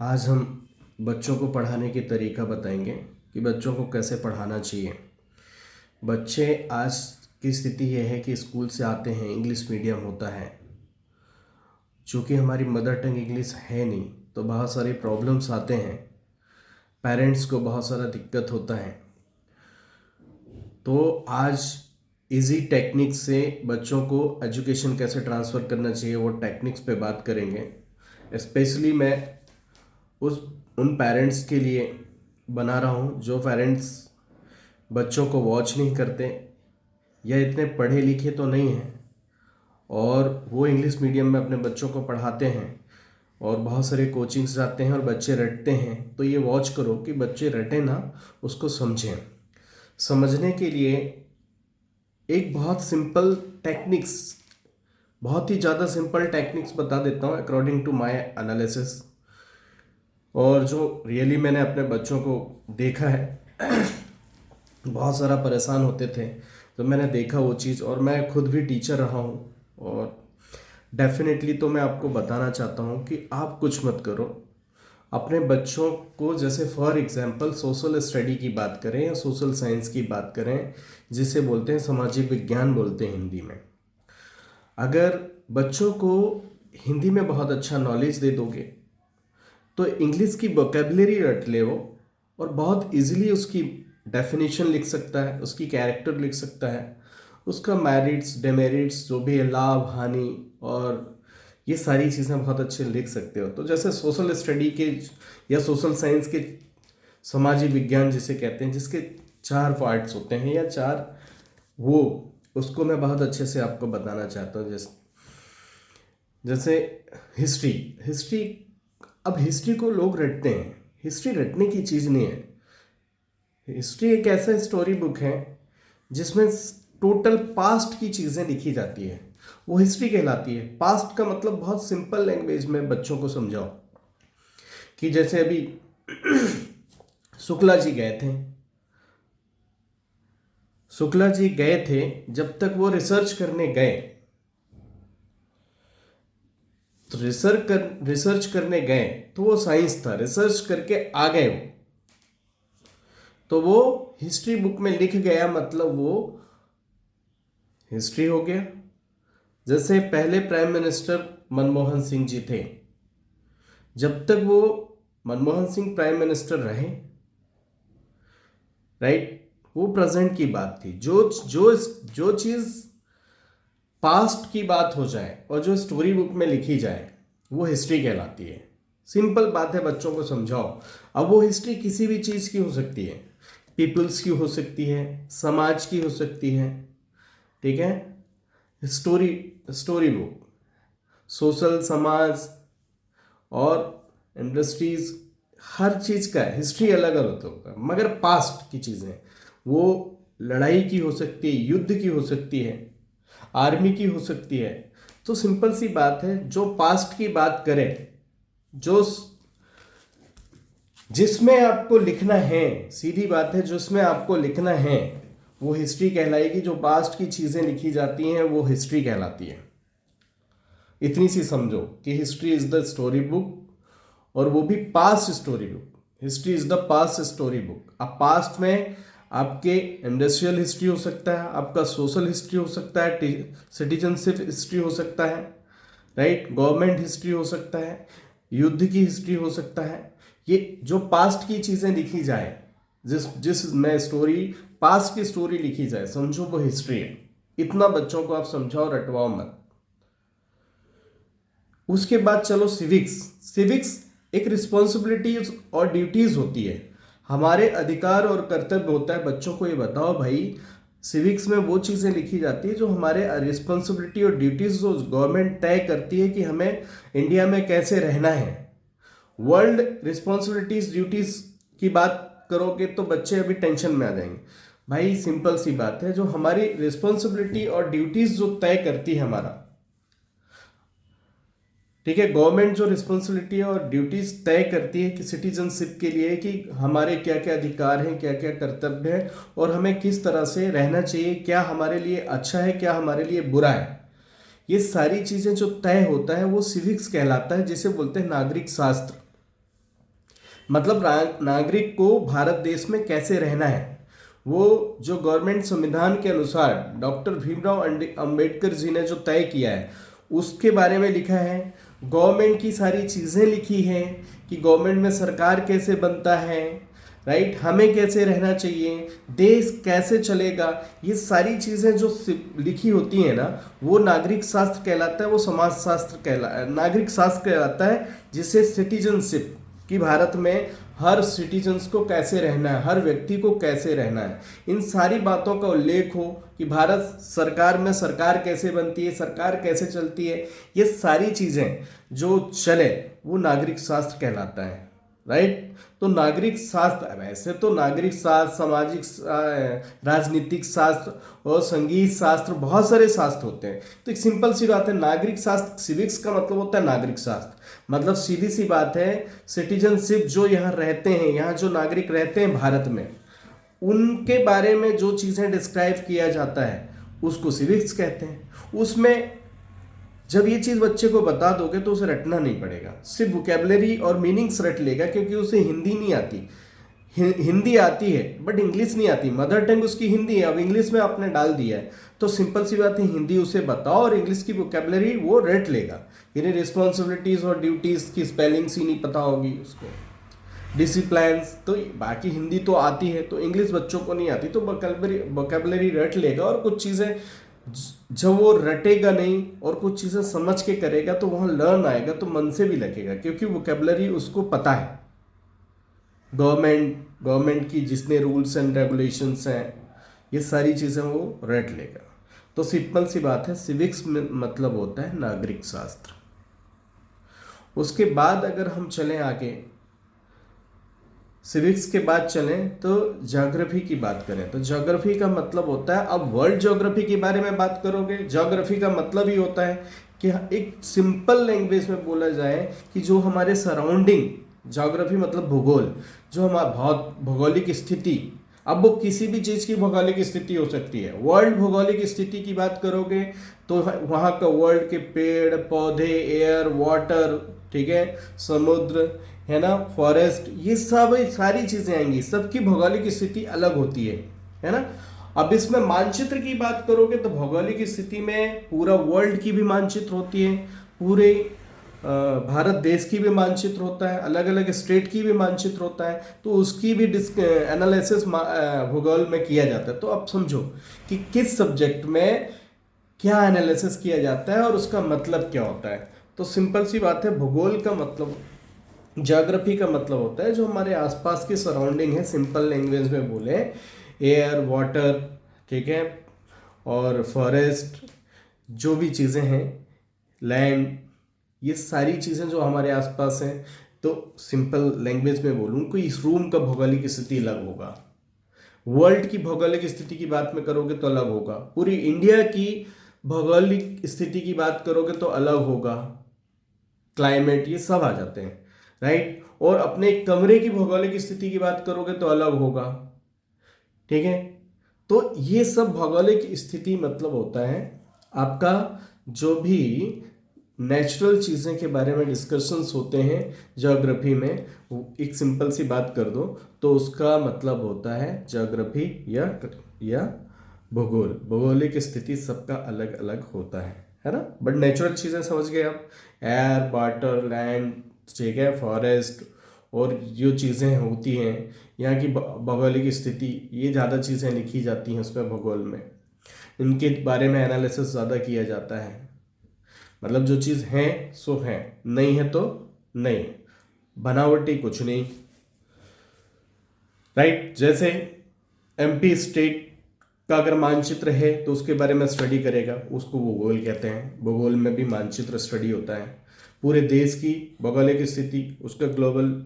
आज हम बच्चों को पढ़ाने की तरीका बताएंगे कि बच्चों को कैसे पढ़ाना चाहिए। बच्चे आज की स्थिति यह है कि स्कूल से आते हैं, इंग्लिश मीडियम होता है। चूँकि हमारी मदर टंग इंग्लिश है नहीं तो बहुत सारी प्रॉब्लम्स आते हैं, पेरेंट्स को बहुत सारा दिक्कत होता है। तो आज इजी टेक्निक्स से बच्चों को एजुकेशन कैसे ट्रांसफ़र करना चाहिए वो टेक्निक्स पे बात करेंगे। स्पेशली मैं उन पेरेंट्स के लिए बना रहा हूँ जो पेरेंट्स बच्चों को वॉच नहीं करते या इतने पढ़े लिखे तो नहीं हैं और वो इंग्लिश मीडियम में अपने बच्चों को पढ़ाते हैं और बहुत सारे कोचिंग्स जाते हैं और बच्चे रटते हैं। तो ये वॉच करो कि बच्चे रटे ना, उसको समझें। समझने के लिए एक बहुत सिंपल टेक्निक्स, बहुत ही ज़्यादा सिंपल टेक्निक्स बता देता हूँ अकॉर्डिंग टू माय एनालिसिस, और जो रियली मैंने अपने बच्चों को देखा है। बहुत सारा परेशान होते थे तो मैंने देखा वो चीज़, और मैं खुद भी टीचर रहा हूँ। और डेफिनेटली तो मैं आपको बताना चाहता हूँ कि आप कुछ मत करो, अपने बच्चों को, जैसे फॉर एग्जांपल सोशल स्टडी की बात करें या सोशल साइंस की बात करें, जिसे बोलते हैं सामाजिक विज्ञान बोलते हैं हिंदी में। अगर बच्चों को हिंदी में बहुत अच्छा नॉलेज दे दोगे तो इंग्लिश की वोकेबलरी रट ले वो, और बहुत इजीली उसकी डेफिनेशन लिख सकता है, उसकी कैरेक्टर लिख सकता है, उसका मेरिट्स डेमेरिट्स जो भी है, लाभ हानि, और ये सारी चीज़ें बहुत अच्छे लिख सकते हो। तो जैसे सोशल स्टडी के या सोशल साइंस के, सामाजिक विज्ञान जिसे कहते हैं, जिसके 4 पार्ट्स होते हैं या 4, वो उसको मैं बहुत अच्छे से आपको बताना चाहता हूँ। जैसे हिस्ट्री हिस्ट्री अब हिस्ट्री को लोग रटते हैं, हिस्ट्री रटने की चीज़ नहीं है। हिस्ट्री एक ऐसा स्टोरी बुक है जिसमें टोटल पास्ट की चीज़ें लिखी जाती है, वो हिस्ट्री कहलाती है। पास्ट का मतलब बहुत सिंपल लैंग्वेज में बच्चों को समझाओ कि जैसे अभी शुक्ला जी गए थे, शुक्ला जी गए थे, जब तक वो रिसर्च करने गए, तो रिसर्च करने गए तो वो साइंस था, रिसर्च करके आ गए वो, तो वो हिस्ट्री बुक में लिख गया, मतलब वो हिस्ट्री हो गया। जैसे पहले प्राइम मिनिस्टर मनमोहन सिंह जी थे, जब तक वो मनमोहन सिंह प्राइम मिनिस्टर रहे, राइट, वो प्रेजेंट की बात थी। जो चीज़ पास्ट की बात हो जाए और जो स्टोरी बुक में लिखी जाए वो हिस्ट्री कहलाती है। सिंपल बात है, बच्चों को समझाओ। अब वो हिस्ट्री किसी भी चीज़ की हो सकती है, पीपल्स की हो सकती है, समाज की हो सकती है, ठीक है। स्टोरी बुक, सोशल, समाज और इंडस्ट्रीज, हर चीज़ का हिस्ट्री अलग अलग होगा। मगर पास्ट की चीज़ें, वो लड़ाई की हो सकती है, युद्ध की हो सकती है, आर्मी की हो सकती है। तो सिंपल सी बात है, जो पास्ट की बात करे, जो जिसमें आपको लिखना है, सीधी बात है, जिसमें आपको लिखना है वो हिस्ट्री कहलाएगी। जो पास्ट की चीज़ें लिखी जाती हैं वो हिस्ट्री कहलाती है। इतनी सी समझो कि history is the story book, और वो भी past story book. History is the past story book. अब पास्ट में आपके इंडस्ट्रियल हिस्ट्री हो सकता है, आपका सोशल हिस्ट्री हो सकता है, सिटीजनशिप हिस्ट्री हो सकता है, राइट, गवर्नमेंट हिस्ट्री हो सकता है, युद्ध की हिस्ट्री हो सकता है। ये जो पास्ट की चीज़ें लिखी जाए, जिसमें स्टोरी, पास्ट की स्टोरी लिखी जाए, समझो वो हिस्ट्री है। इतना बच्चों को आप समझाओ, रटवाओ मत। उसके बाद चलो सिविक्स एक रिस्पॉन्सिबिलिटीज और ड्यूटीज होती है, हमारे अधिकार और कर्तव्य होता है। बच्चों को ये बताओ भाई, सिविक्स में वो चीज़ें लिखी जाती है जो हमारे रिस्पॉन्सिबिलिटी और ड्यूटीज जो गवर्नमेंट तय करती है कि हमें इंडिया में कैसे रहना है। वर्ल्ड रिस्पॉन्सिबिलिटीज ड्यूटीज की बात करोगे तो बच्चे अभी टेंशन में आ जाएंगे। भाई सिंपल सी बात है, जो हमारी रिस्पॉन्सिबिलिटी और ड्यूटीज जो तय करती है हमारा, ठीक है, गवर्नमेंट जो रिस्पॉन्सिबिलिटी और ड्यूटीज तय करती है कि सिटीजनशिप के लिए, कि हमारे क्या क्या अधिकार हैं, क्या क्या कर्तव्य है, और हमें किस तरह से रहना चाहिए, क्या हमारे लिए अच्छा है, क्या हमारे लिए बुरा है, ये सारी चीज़ें जो तय होता है वो सिविक्स कहलाता है, जिसे बोलते हैं नागरिक शास्त्र। मतलब नागरिक को भारत देश में कैसे रहना है, वो जो गवर्नमेंट संविधान के अनुसार डॉक्टर भीमराव अंबेडकर जी ने जो तय किया है उसके बारे में लिखा है। गवर्नमेंट की सारी चीज़ें लिखी हैं कि गवर्नमेंट में सरकार कैसे बनता है, राइट, हमें कैसे रहना चाहिए, देश कैसे चलेगा, ये सारी चीज़ें जो लिखी होती हैं ना, वो नागरिक शास्त्र कहलाता है, वो समाज शास्त्र नागरिक शास्त्र कहलाता है, जिसे सिटीजनशिप कि भारत में हर सिटीजन्स को कैसे रहना है, हर व्यक्ति को कैसे रहना है, इन सारी बातों का उल्लेख हो कि भारत सरकार में सरकार कैसे बनती है, सरकार कैसे चलती है, ये सारी चीज़ें जो चले वो नागरिक शास्त्र कहलाता है, राइट। तो नागरिक शास्त्र, वैसे तो नागरिक शास्त्र, सामाजिक राजनीतिक शास्त्र और संगीत शास्त्र, बहुत सारे शास्त्र होते हैं। तो एक सिंपल सी बात है, नागरिक शास्त्र सिविक्स का मतलब होता है नागरिक शास्त्र, मतलब सीधी सी बात है, सिटीजनशिप जो यहाँ रहते हैं, यहाँ जो नागरिक रहते हैं भारत में, उनके बारे में जो चीज़ें डिस्क्राइब किया जाता है उसको सिविक्स कहते हैं। उसमें जब ये चीज़ बच्चे को बता दोगे तो उसे रटना नहीं पड़ेगा, सिर्फ वोकेबलरी और मीनिंग्स रट लेगा, क्योंकि उसे हिंदी नहीं आती। हिंदी आती है बट इंग्लिश नहीं आती, मदर टंग उसकी हिंदी है, अब इंग्लिश में आपने डाल दिया है, तो सिंपल सी बात है, हिंदी उसे बताओ और इंग्लिश की वोकेबलरी वो रट लेगा। यानी रिस्पॉन्सिबिलिटीज़ और ड्यूटीज़ की स्पेलिंग्स ही नहीं पता होगी उसको, डिसिप्लिन्स, तो बाकी हिंदी तो आती है, तो इंग्लिश बच्चों को नहीं आती, तो वोकेबलरी रट लेगा। और कुछ चीज़ें जब वो रटेगा नहीं और कुछ चीज़ें समझ के करेगा तो वहाँ लर्न आएगा, तो मन से भी लगेगा, क्योंकि वोकेबलरी उसको पता है। गवर्नमेंट की जितने रूल्स एंड रेगुलेशंस हैं, ये सारी चीज़ें वो रट लेगा। तो सिंपल सी बात है, सिविक्स में मतलब होता है नागरिक शास्त्र। उसके बाद अगर हम चलें आगे, सिविक्स के बाद चलें तो ज्योग्राफी की बात करें, तो ज्योग्राफी का मतलब होता है, अब वर्ल्ड ज्योग्राफी के बारे में बात करोगे, ज्योग्राफी का मतलब ही होता है कि एक सिंपल लैंग्वेज में बोला जाए कि जो हमारे सराउंडिंग, ज्योग्राफी मतलब भूगोल, जो हमारा बहुत भौगोलिक स्थिति, अब वो किसी भी चीज़ की भौगोलिक स्थिति हो सकती है। वर्ल्ड भौगोलिक स्थिति की बात करोगे तो वहाँ का वर्ल्ड के पेड़ पौधे, एयर, वाटर, ठीक है, समुद्र, है ना, फॉरेस्ट, ये सब सारी चीज़ें आएंगी, सबकी भौगोलिक स्थिति अलग होती है ना। अब इसमें मानचित्र की बात करोगे तो भौगोलिक स्थिति में पूरा वर्ल्ड की भी मानचित्र होती है, पूरे भारत देश की भी मानचित्र होता है, अलग अलग स्टेट की भी मानचित्र होता है, तो उसकी भी एनालिसिस भूगोल में किया जाता है। तो अब समझो कि किस सब्जेक्ट में क्या एनालिसिस किया जाता है और उसका मतलब क्या होता है। तो सिंपल सी बात है, भूगोल का मतलब, ज्योग्राफी का मतलब होता है जो हमारे आसपास की सराउंडिंग है, सिंपल लैंग्वेज में बोले, एयर, वाटर, ठीक है, और फॉरेस्ट, जो भी चीज़ें हैं, लैंड, ये सारी चीज़ें जो हमारे आसपास हैं, तो सिंपल लैंग्वेज में बोलूँ कोई इस रूम का भौगोलिक स्थिति अलग होगा, वर्ल्ड की भौगोलिक स्थिति की बात में करोगे तो अलग होगा, पूरी इंडिया की भौगोलिक स्थिति की बात करोगे तो अलग होगा, क्लाइमेट, ये सब आ जाते हैं, राइट। और अपने कमरे की भौगोलिक स्थिति की बात करोगे तो अलग होगा, ठीक है। तो ये सब भौगोलिक स्थिति मतलब होता है आपका जो भी नेचुरल चीज़ें के बारे में डिस्कशंस होते हैं ज्योग्राफी में, एक सिंपल सी बात कर दो तो उसका मतलब होता है ज्योग्राफी या भूगोल। भौगोलिक स्थिति सबका अलग अलग होता है ना। बट नेचुरल चीज़ें समझ गए आप, एयर, वाटर, लैंड, ठीक है, फॉरेस्ट, और जो चीज़ें होती हैं यहाँ की भौगोलिक स्थिति, ये ज़्यादा चीज़ें लिखी जाती हैं उसमें भूगोल में, इनके बारे में एनालिसिस ज़्यादा किया जाता है। मतलब जो चीज़ है सो है, नहीं है तो नहीं, बनावटी कुछ नहीं, राइट। जैसे एमपी स्टेट का अगर मानचित्र है तो उसके बारे में स्टडी करेगा, उसको भूगोल कहते हैं। भूगोल में भी मानचित्र स्टडी होता है, पूरे देश की भौगोलिक स्थिति, उसका ग्लोबल,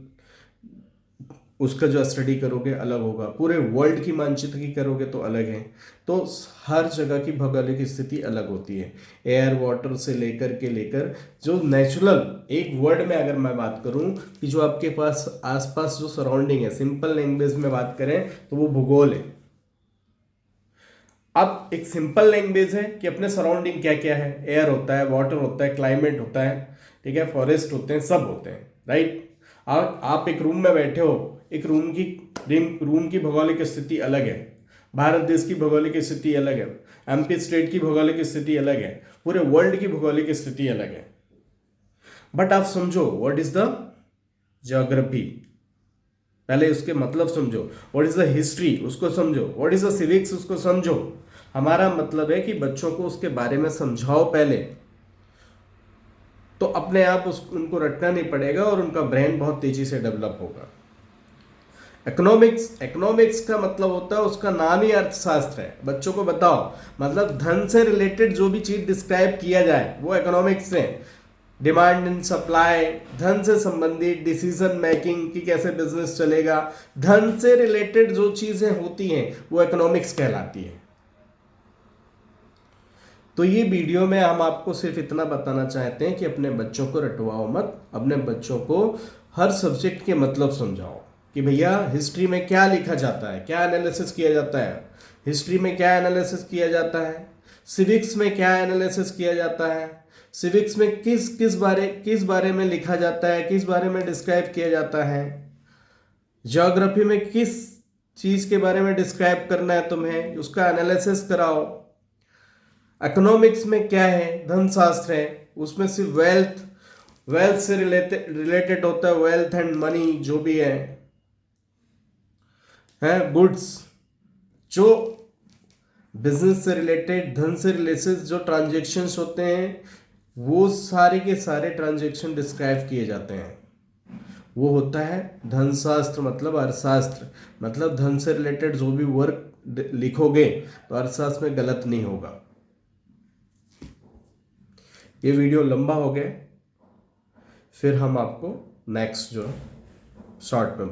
उसका जो स्टडी करोगे अलग होगा, पूरे वर्ल्ड की मानचित्र की करोगे तो अलग है। तो हर जगह की भौगोलिक स्थिति अलग होती है, एयर, वाटर से लेकर जो नेचुरल, एक वर्ड में अगर मैं बात करूं कि जो आपके पास आसपास जो सराउंडिंग है, सिंपल लैंग्वेज में बात करें तो वो भूगोल है। अब एक सिंपल लैंग्वेज है कि अपने सराउंडिंग क्या क्या है, एयर होता है, वाटर होता है, क्लाइमेट होता है, ठीक है, फॉरेस्ट होते हैं, सब होते हैं, राइट। आप एक रूम में बैठे हो, एक रूम की भौगोलिक स्थिति अलग है, भारत देश की भौगोलिक स्थिति अलग है, एमपी स्टेट की भौगोलिक स्थिति अलग है, पूरे वर्ल्ड की भौगोलिक स्थिति अलग है। बट आप समझो व्हाट इज द ज्योग्राफी, पहले उसके मतलब समझो। व्हाट इज द हिस्ट्री, उसको समझो। व्हाट इज द सिविक्स, उसको समझो। हमारा मतलब है कि बच्चों को उसके बारे में समझाओ पहले, तो अपने आप उनको रटना नहीं पड़ेगा और उनका ब्रेन बहुत तेजी से डेवलप होगा। इकोनॉमिक्स का मतलब होता है, उसका नाम ही अर्थशास्त्र है। बच्चों को बताओ, मतलब धन से रिलेटेड जो भी चीज डिस्क्राइब किया जाए वो इकोनॉमिक्स है। डिमांड एंड सप्लाई, धन से संबंधित डिसीजन मेकिंग कि कैसे बिजनेस चलेगा, धन से रिलेटेड जो चीजें होती हैं वो इकोनॉमिक्स कहलाती है। तो ये वीडियो में हम आपको सिर्फ इतना बताना चाहते हैं कि अपने बच्चों को रटवाओ मत, अपने बच्चों को हर सब्जेक्ट के मतलब समझाओ कि भैया हिस्ट्री में क्या लिखा जाता है, क्या एनालिसिस किया जाता है, हिस्ट्री में क्या एनालिसिस किया जाता है, सिविक्स में क्या एनालिसिस किया जाता है, सिविक्स में किस बारे में लिखा जाता है, किस बारे में डिस्क्राइब किया जाता है, ज्योग्राफी में किस चीज के बारे में डिस्क्राइब करना है तुम्हें, उसका एनालिसिस कराओ। इकोनॉमिक्स में क्या है, धन शास्त्र है, उसमें सिर्फ वेल्थ से रिलेटेड होता है, वेल्थ एंड मनी जो भी है गुड्स, जो बिजनेस से रिलेटेड, धन से रिलेटेड जो ट्रांजेक्शन्स होते हैं वो सारे के सारे ट्रांजेक्शन डिस्क्राइब किए जाते हैं। वो होता है धन शास्त्र, मतलब अर्थशास्त्र, मतलब धन से रिलेटेड जो भी वर्क लिखोगे तो अर्थशास्त्र में गलत नहीं होगा। ये वीडियो लंबा हो गया, फिर हम आपको नेक्स्ट जो शॉर्ट में